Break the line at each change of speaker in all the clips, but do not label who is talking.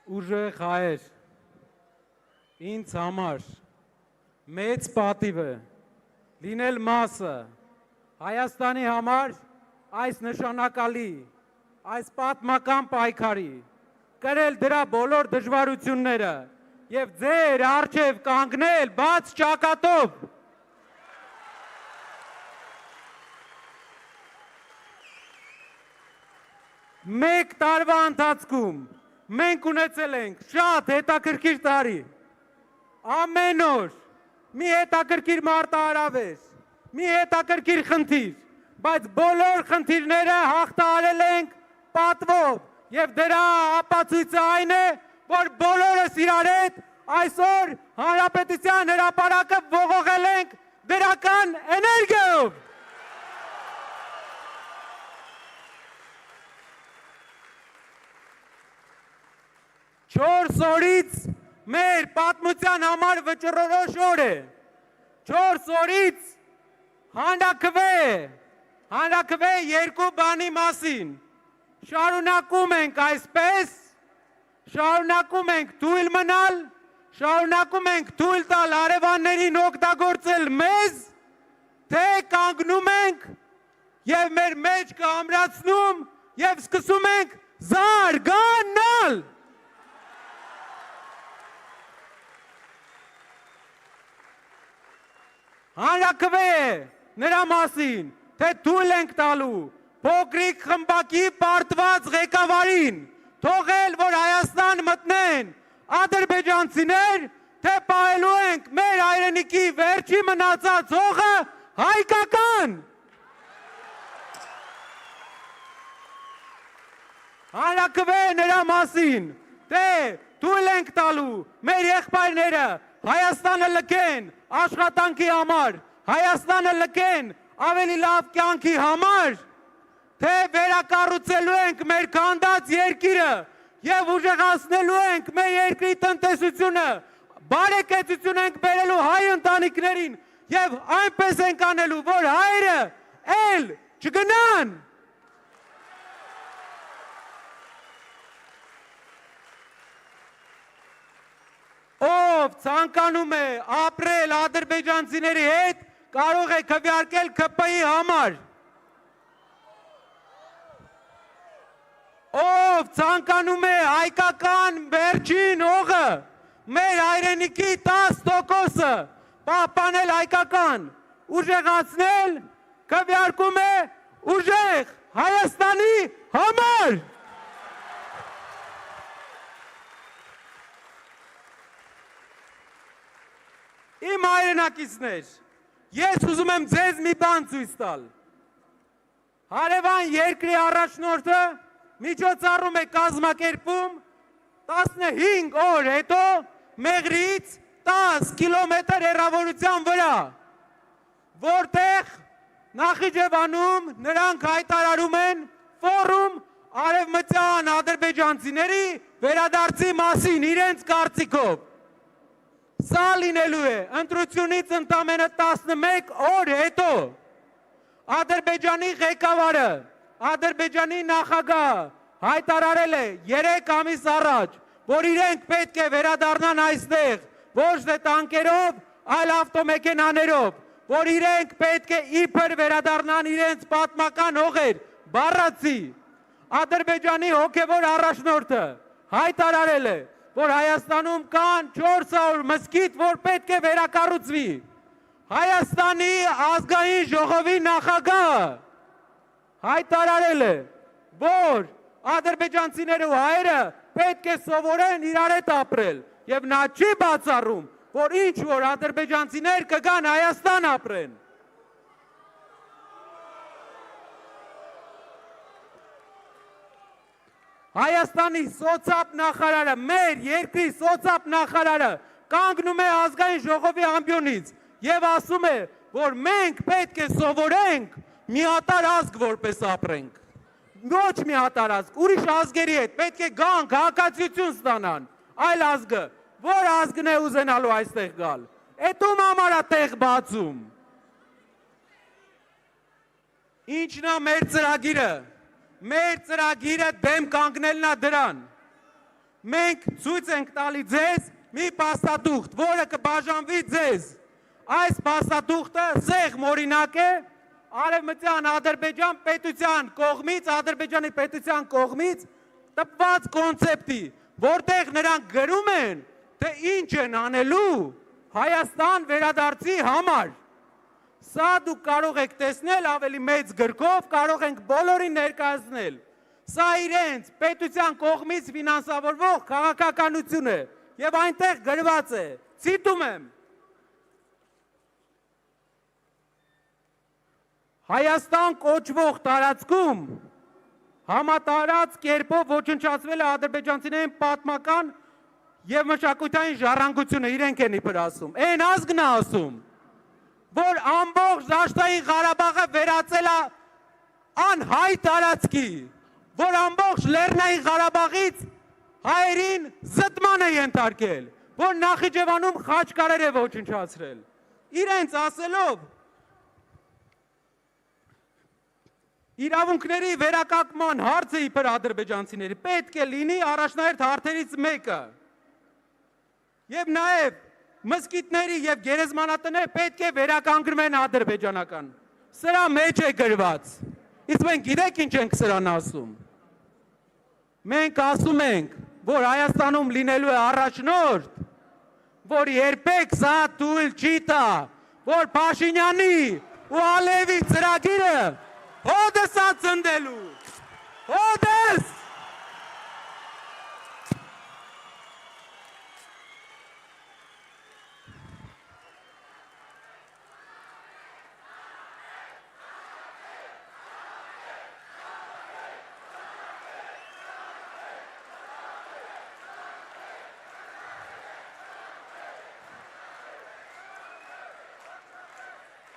ուժեղ հայեր, ինձ համար մեծ պատիվ է լինել մասը Հայաստանի համար այս նշանակալի, այս պատմական պայքարի, կրել դրա բոլոր դժվարությունները և ձեր առջև կանգնել բաց ճակատով։ Մեկ տարվա ընթացքում մենք ունեցել ենք շատ հետաքրքիր տարի, ամեն օր մի հետաքրքիր մարտահրավեր, մի հետաքրքիր խնդիր, բայց բոլոր խնդիրները հաղթահարել ենք պատվով և դրա ապացույցը այն է, որ բոլորս իրար հետ այսօր Հանրապետության հրապարակը ողողել ենք դրական էներգիայով։ 4 օրից մեր պատմության համար վճռորոշ օր է, 4 օրից հանրաքվե երկու բանի մասին, շարունակում ենք այսպես, շարունակում ենք թույլ մնալ, շարունակում ենք թույլ տալ հարևաններին օգտագործել մեզ, թե կանգնում ենք և մեր մեջքը ամրացնում և սկսում ենք զարգանալ։ Հանրաքվե է նրա մասին, թե թույլ ենք տալու փոքրիկ խմբակի պարտված ղեկավարին, թողել, որ Հայաստան մտնեն ադրբեջանցիներ, թե պահելու ենք մեր հայրենիքի վերջի մնացած հողը հայկական։ Հանրաքվե է նրա մասին, թե թույլ ենք տալու մեր եղբայրները Հայաստանը լքեն աշխատանքի համար, Հայաստանը լքեն ավելի լավ կյանքի համար, թե վերակառուցելու ենք մեր քանդած երկիրը և ուժեղացնելու ենք մեր երկրի տնտեսությունը, բարեկեցություն ենք բերելու հայ ընտանիքներին և այնպես ենք անելու, որ հայերը էլ չգնան։ Ով ցանկանում է ապրել ադրբեջանցիների հետ, կարող է քվեարկել ՔՊ-ի համար։ Ով ցանկանում է հայկական վերջին հողը, մեր հայրենիքի 10%-ը պահպանել հայկական, ուժեղացնել, քվեարկում է ուժեղ Հայաստանի համար։ Իմ հայրենակիցներ, ես ուզում եմ ձեզ մի բան ցույց տալ։ Հարևան երկրի առաջնորդը միջոցառում է կազմակերպում 15 օր հետո Մեղրիից 10 կիլոմետր հեռավորության վրա, որտեղ Նախիջևանում նրանք հայտարարում են ֆորում արևմտյան ադրբեջանցիների վերադարձի մասին իրենց կարծիքով։ Սա լինելու է ընտրությունից ընդամենը 11 օր հետո Ադրբեջանի ղեկավարը, Ադրբեջանի նախագահը հայտարարել է 3 ամիս առաջ, որ իրենք պետք է վերադառնան այստեղ, ոչ թե տանկերով, այլ ավտոմեքենաներով, որ իրենք պետք է իբր վերադառնան իրենց պատմական հողեր, բառացի։ Ադրբեջանի հոգևոր առաջնորդը հայտարարել է, որ Հայաստանում կան 400 մզկիթ, որ պետք է վերակառուցվի։ Հայաստանի ազգային ժողովի նախագահը հայտարարել է, որ ադրբեջանցիները ու հայերը պետք է սովորեն իրար հետ ապրել, և նա չի բացառում, որ ինչ որ ադրբեջանցիներ կգան Հայաստան ապրեն։ Հայաստանի սոցապ նախարարը, մեր երկրի սոցապ նախարարը կանգնում է ազգային ժողովի ամբիոնից և ասում է, որ մենք պետք է սովորենք միատարր ազգ որպես ապրենք։ Ոչ միատարր ազգ, ուրիշ ազգերի հետ պետք է գանք, հակացություն ստանան, այլ ազգը, որ ազգն է ուզենալու այստեղ գալ, էտում համար է տեղ բացում։ Ինչն է մեր ծրագիրը։ Մեր ծրագիրը դեմ կանգնելն է դրան։ մենք ցույց ենք տալի ձեզ մի փաստաթուղթ, որը կբաժանվի ձեզ։ Այս փաստաթուղթը սեղմ օրինակ է Արևմտյան Ադրբեջան պետության կողմից, Ադրբեջանի պետության կողմից տպված կոնցեպտի, որտեղ նրանք գրում են, թե ինչ են անելու Հայաստան վերադարձի համար։ Սա դուք կարող եք տեսնել ավելի մեծ գրքով, կարող ենք բոլորին ներկայացնել։ Սա իրենց պետության կողմից ֆինանսավորվող քաղաքականություն է եւ այնտեղ գրված է, ցիտում եմ. Հայաստան կոչվող տարածքում համատարած կերպով ոչնչացվել է ադրբեջանցիներին պատմական եւ մշակութային ժառանգությունը, իրենք են իբր ասում։ Այն ազգն է ասում, որ ամբողջ Դաշտային Ղարաբաղը վերածել է անհայ տարածքի, որ ամբողջ Լեռնային Ղարաբաղից հայերին զտման է ենթարկել, որ Նախիջևանում խաչկարեր է ոչնչացրել։ Իրենց ասելով իրավունքների վերականգնման հարցը իբր ադրբեջանցիների պետք է լինի առաջնահերթ հարցերից մեկը։ Եվ նաև մզկիթների եւ գերեզմանատները պետք է վերականգնվեն ադրբեջանական։ Սրա մեջ է գրված։ Իսկ մենք գիտեք ինչ ենք սրան ասում։ Մենք ասում ենք, որ Հայաստանում լինելու է առաջնորդ, որ երբեք սա թույլ չի տա, որ Փաշինյանի ու Ալիևի ծրագիրը հոդս է ծնդելու։ Հոդս։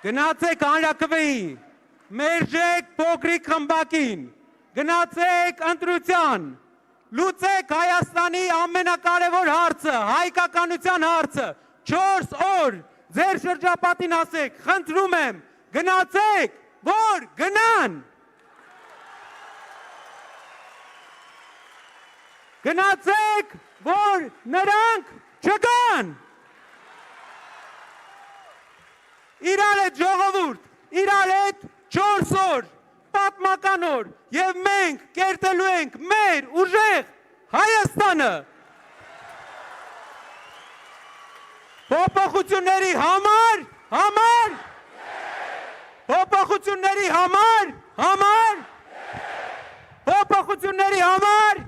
Գնացեք հանրաքվեի, մերժեք փոքրիկ խմբակին, գնացեք ընտրության, լուծեք Հայաստանի ամենակարևոր հարցը, հայկականության հարցը, 4 օր ձեր շրջապատին ասեք, խնդրում եմ, գնացեք, որ գնան։ Գնացեք, որ նրանք չգան։ Իրար հետ ժողովուրդ, իրար հետ 4 օր, պատմական օր, եւ մենք կերտելու ենք մեր ուժեղ Հայաստանը։ Փոփոխությունների համար, փոփոխությունների համար, փոփոխությունների համար,